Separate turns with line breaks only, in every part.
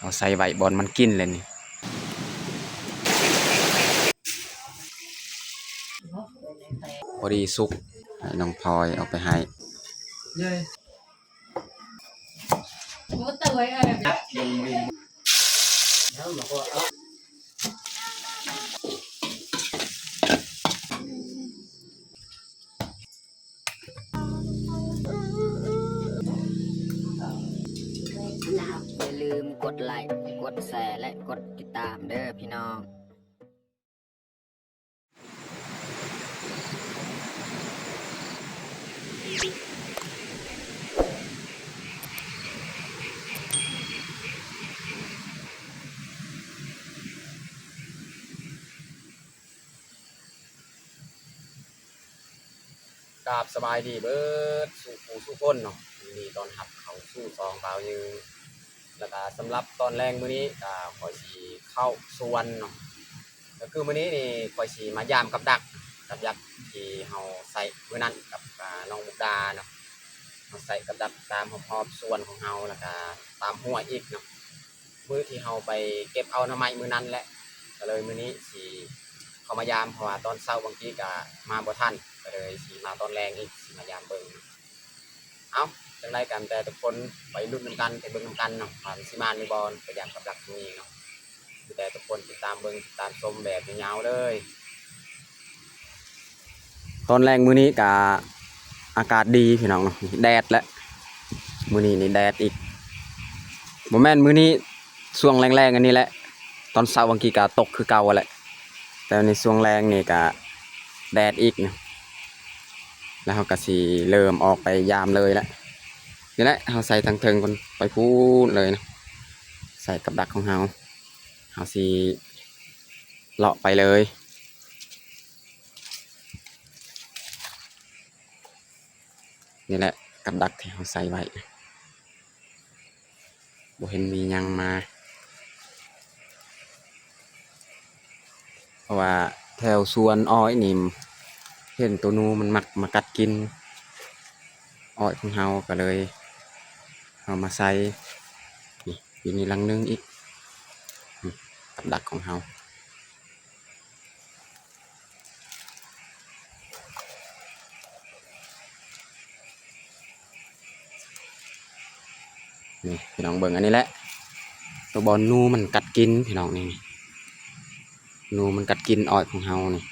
เอาใส่ไว้บอลมันกินเลยนี่พอดีสุกให้น้องพลอยเอาไปให้
อย่าลืมกดไลค์กดแชร์และกดติดตามเด้อพี่น้อง
กราบสบายดีเบิดสู่ผู้สู่คนเนาะมีตอนหับเขาสู้ซองเปล่ายืนแล้วก็สำหรับตอนแรงมื้อนี้ก็ขอสีเข้าสวนเนาะก็คือมื้อนี้นี่ขอสีมายามกับดักที่เฮาใส่มื้อนั้นกับน้องมุกดาเนาะเฮาใส่กับดักตามรอบๆสวนของเฮาแล้วก็ตามห้วยอีกเนาะมื้อที่เฮาไปเก็บเอาหน่อไม้มื้อนั้นแหละก็เลยมื้อนี้สิเข้ามายามเพราะว่าตอนเช้าบางทีก็มาบ่ทันก็เลยสิมาตอนแรงอีกสิมายามเบิ่งเอาจังไรกันแต่ทุกคนไปลุ้นนำกันไปเบิ่งนำกันเนาะผ่านสิมาในบอลไปยามกับดักตรงนี้เนาะแต่ทุกคนติดตามเบิ่งติดตามชมแบบยาวๆเลยตอนแรงมื้อนี้ก็อากาศดีพี่น้องเนาะแดดและมื้อนี้นี่แดดอีกบ่แม่นมื้อนี้ช่วงแรงๆอันนี้แหละตอนเช้าบางทีก็ตกคือเก่าแหละแต่ในช่วงแรงนี่ก็แดดอีกเนาะแล้วเขาก็สิเริ่มออกไปยามเลยแล้วนี่แหละเขาใส่ทางเทิงคนไปพูดเลยนะใส่กับดักของเขาสิเลาะไปเลยนี่แหละกับดักที่เขาใส่ไว้บ่เห็นมียังมาเพราะว่าแถวสวนอ้อยนี่เห็นตัวนูมันมักมากัดกินอ้อยของเขาก็เลยเอามาใส่นี่ปีนี้ลังนึงอีกกับดักของเขานี่พี่น้องเบิ่งอันนี้แหละตัวบอลนูมันกัดกินพี่น้องนี่นูมันกัดกินอ้อยของเขานี่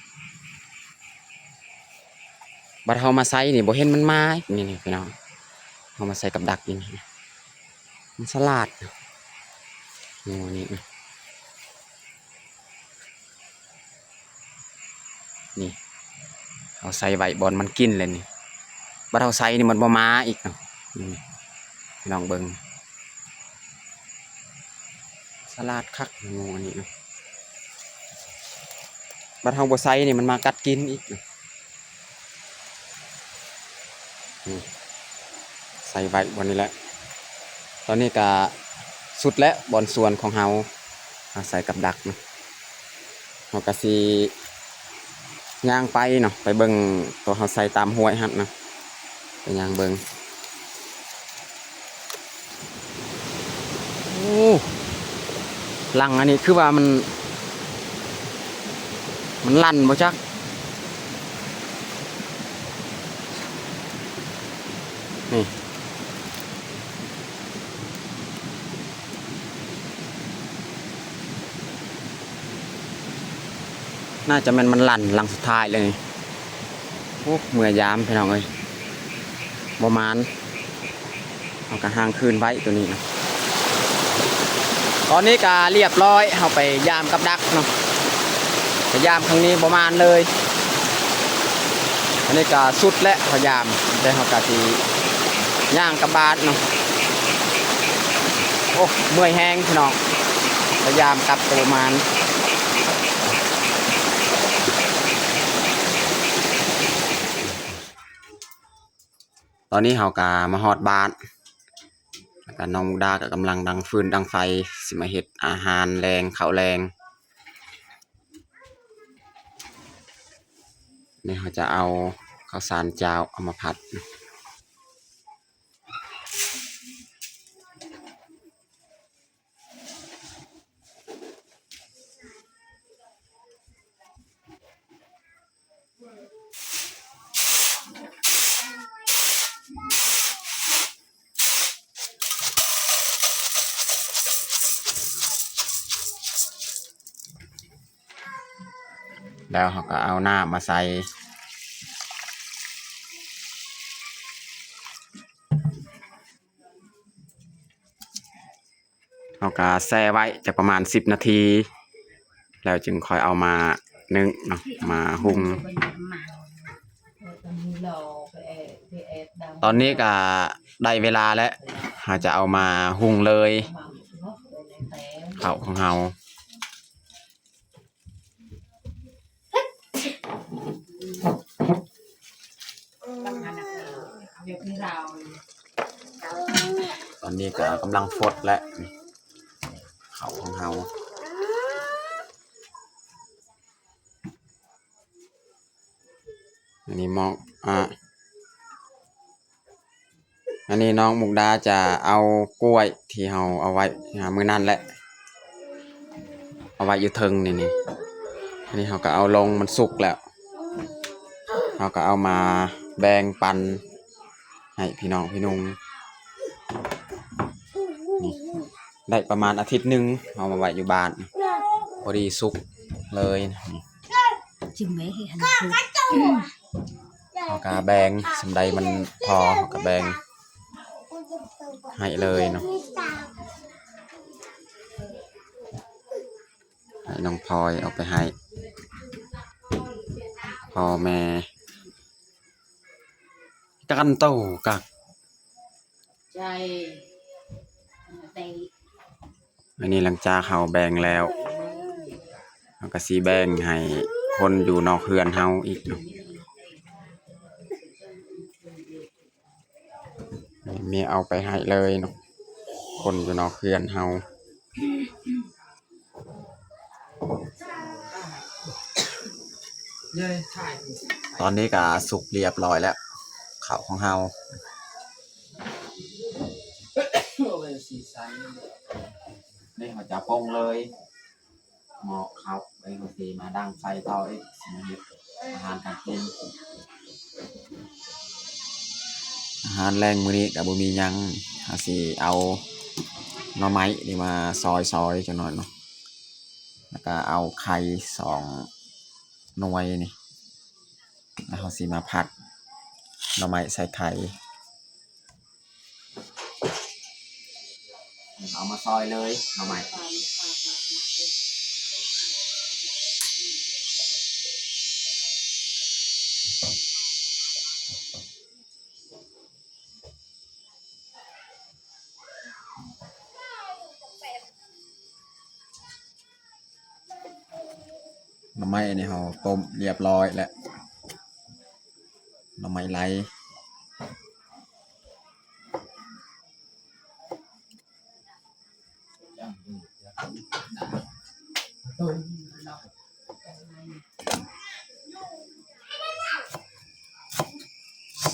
บัดเฮามาใส่นี่บ่เห็นมันมานี่พี่น้องเฮามาใส่กับดักนี่มันสลัดงูนี่นี่เอาใส่ใบบอลมันกินเลยนี่บัดเฮาใส่นี่มันบ่มาอีกเนาะนี่พี่น้องเบิ่งสลัดคักงูอันนี้เนาะบัดเฮาบ่ใส่นี่มันมากัดกินอีกใส่ใบบอลนี่แหละตอนนี้ก็สุดแล้วบอลส่วนของเฮาใส่กับดักเนาะเฮาก็สิย่างไปเนาะไปเบิ่งตัวเฮาใส่ตามห้วยฮั่นเนาะไปย่างเบิ่งโอ้ลังอันนี้คือว่ามันลั่นบ่จักนี่น่าจะมันลั่นลังสุดท้ายเลยโอ้เมื่อยามพี่น้องเอ้ยประมาณเอากระห่างคืนไว้ตัวนี้นะตอนนี้ก็เรียบร้อยเอาไปยามกับดักเนาะพยายามครั้งนี้ประมาณเลยอันนี้ก็สุดและพยายามได้เขากะทีย่างกับบาดเนาะโอ้เมื่อยแห้งพี่น้องพยายามกับประมาณตอนนี้เขากะมาฮอดบ้านแล้วก็น้องมุกดาก็กำลังดังฟืนดังไฟสิมาเฮ็ดอาหารแรงข้าวแรงนี่เขาจะเอาข้าวสารเจ้าเอามาผัด แล้วเขาก็เอาน้ำมาใส่เขาก็แช่ไว้จะประมาณ10 นาที แล้วจึงค่อยเอามานึ่งเนาะมาหุงตอนนี้ก็ได้เวลาแล้วเราจะเอามาหุงเลยข้าวของเราตอนนี้ก็กำลังฟดและข้าวของเราอันนี้อันนี้น้องมุกดาจะเอากล้วยที่เราเอาไว้มื้อนั้นแหละเอาไว้อยู่เทิงนี่อันนี้เราก็เอาลงมันสุกแล้วเราก็เอามาแบ่งปันให้พี่น้องพี่นุ่งนี่ได้ประมาณอาทิตย์หนึ่งเอามาไว้อยู่บ้านพอดีสุกเลย
จิ้มไว้ให้หัน
เราก็แบ่งสำใดมันพอเราก็แบ่งให้เลยเนาะให้น้องพลอยเอาไปให้พ่อแม่กันโตกักอันนี้หลังจากเขาแบ่งแล้วเราก็สีแบ่งให้คนอยู่นอกเรือนเฮาอีกเนาะมีเอาไปให้เลยเนาะคนอยู่นอกเรือนเฮาตอนนี้ก็สุกเรียบร้อยแล้วข้าวของเฮานี่เขาจะปรุงเลยหม้อข้าวไอ้เขาสีมาดังไฟต่ออีกสิมาเฮ็ดอาหารการกินอาหารแรงมื้อนี้ก็บ่มีหยังเขาสิเอาหน่อไม้นี่มาซอยจังหน่อยเนาะแล้วก็เอาไข่2 หน่วยนี่แล้วเขาสิมาผัดหน่อไม้ใส่ไข่เอามาซอยเลยหน่อไม้หน่อไม้นี่เขาต้มเรียบร้อยแล้วหน่อไม้ไหล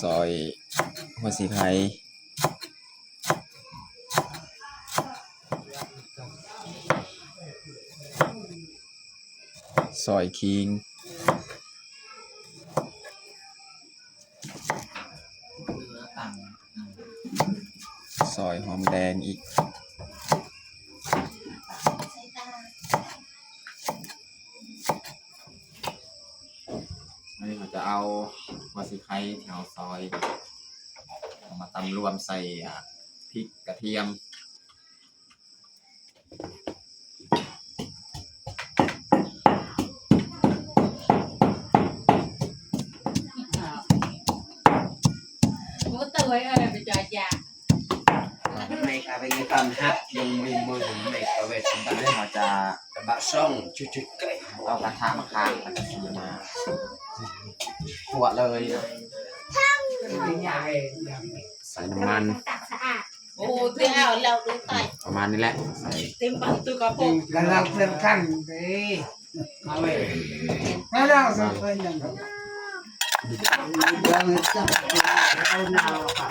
ซอยหัวสีไข่ซอยคิงซอยหอมแดงอีกอันนี้เราจะเอาหัวสีไข่ที่เราซอยเอามาตำรวมใส่พริกกระเทียม
này cả về cái tầm hát dùng mình môi của này cả về chúng ta đây họจะบะซ่องจุดๆไก่
เอากระทะมาค้างกันสีมาหัวเลยใส่น้ำมัน
โอ้เที่ยวเราดูไต
ประมาณนี้แหละใส่
เต็มปังตัวกระปุก
กันเราเพิ่มขั้นไปเอาไปแล้วเราเพิ่มยังไงเราจะเอาหน้าค่ะ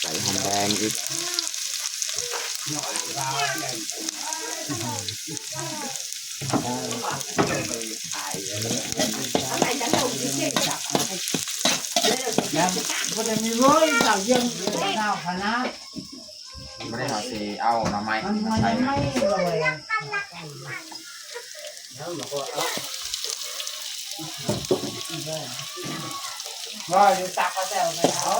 ใส่หอมแดงอีก
ยังก็จะมีร้อยต่อยังดาวคณะ ไม่ได้เอาสีเอาหน่อไม้มาใส่
ว่าอยู่ตักก็แซวไปเอา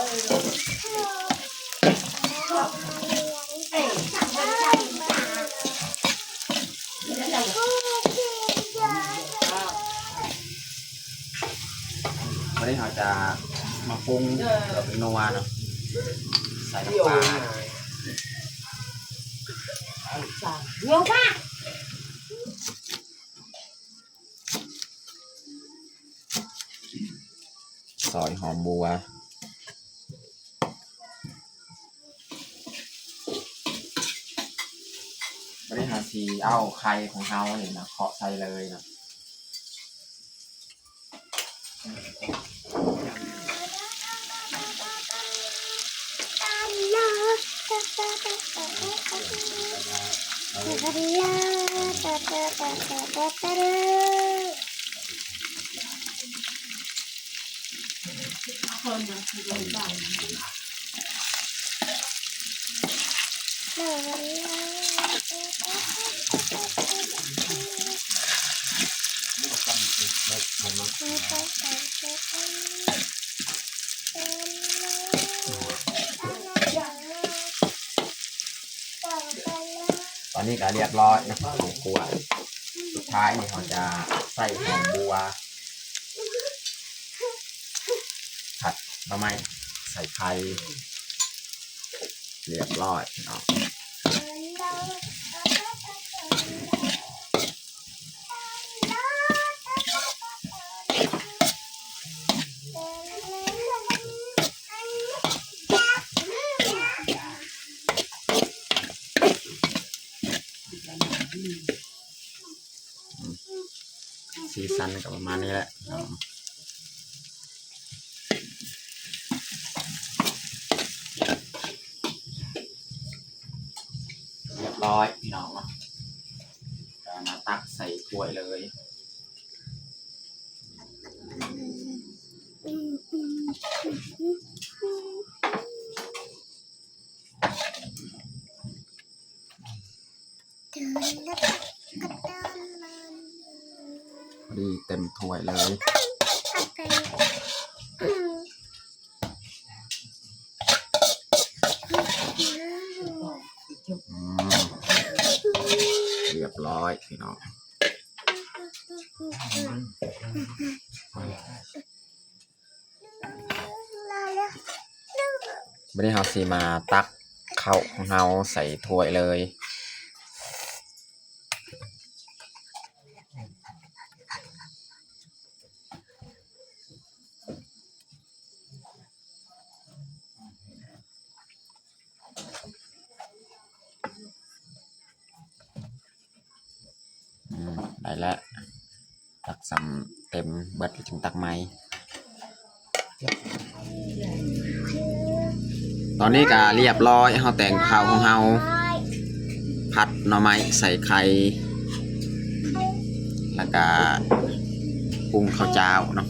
วันนี้เราจะมาปรุงกับเป็นนัวเนาะใส่น้ำปลา
เยอะมาก
ซอยหอมบัววันนี้หาสีเอาไข่ของเราเนี่ยนะเคาะใส่เลยนะตอนนี้ก็เรียบร้อยนะของครัวสุดท้ายเนี่ยเราจะใส่หอมบัวผัดมะไม้ใส่ไข่เรียบร้อยเนาะสีสันก็ประมาณนี้แหละเนาะเรียบร้อยพี่น้องเนาะก็มาตักใส่ถ้วยเลย พอดีเต็มถ้วยเลยเรียบร้อยพี่น้องไม่ได้เอาสีมาตักข้าวของเราใส่ถ้วยเลยได้แล้วตักสำเต็มเบิดจึงตักไม้ตอนนี้ก็เรียบร้อยเฮาแต่งข้าวของเฮาผัดหน่อไม้ใส่ไข่แล้วก็ปรุงข้าวเจ้าเนาะ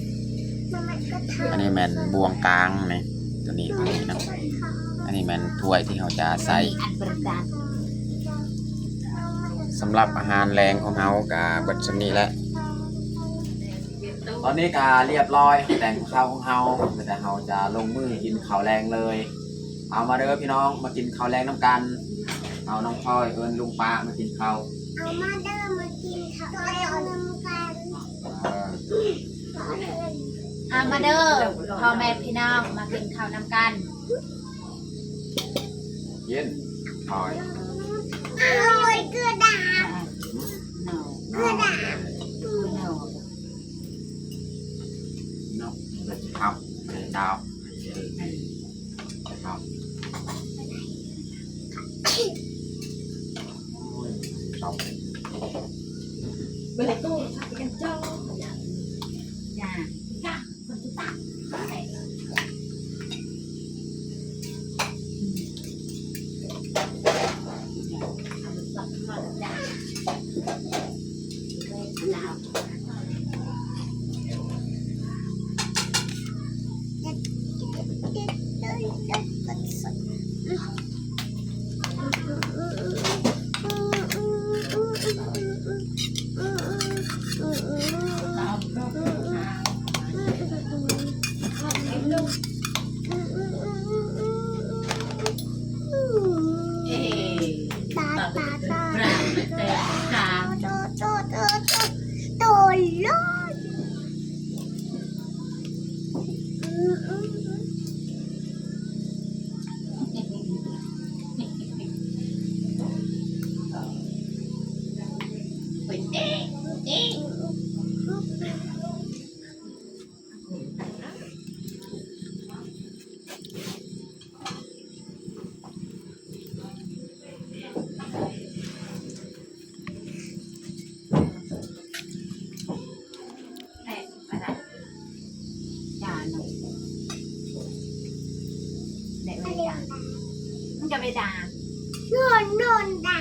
อันนี้แม่นบวงกลางนี่ตัวนี้เนาะอันนี้แม่นถ้วยที่เราจะใส่สำหรับอาหารแรงของเฮากับเบิดส่วนนี้แหละตอนนี้ก็เรียบร้อยแต่งข้าวของเฮาแต่เฮาจะลงมือกินข้าวแรงเลยเอามาเด้อพี่น้องมากินข้าวแรงน้ำกันเอาน้องพลอยเอิญลุงป้ามากินข้าว
เอามาเด้อมากินข้าวแล้วนำกัน
อามาเด้อพ่อแม่พี่น้องมากินข้าวนำกัน
เย็นพลอย
อร่อยเกลือดาบเกลือดาบ
น้องเป็นข้าวเป็นดาวครับชอบ
ไปไหนตู้ชักกันเจ้า
จ้าคนที่ตัก
เด็ดเลยเด็ดกดสด
เป็นเอ๊ะเอ๊ะ
แต่อะไรด่าหนูเด็กไม่ด่ามึงจะไปด่า
โดนด่า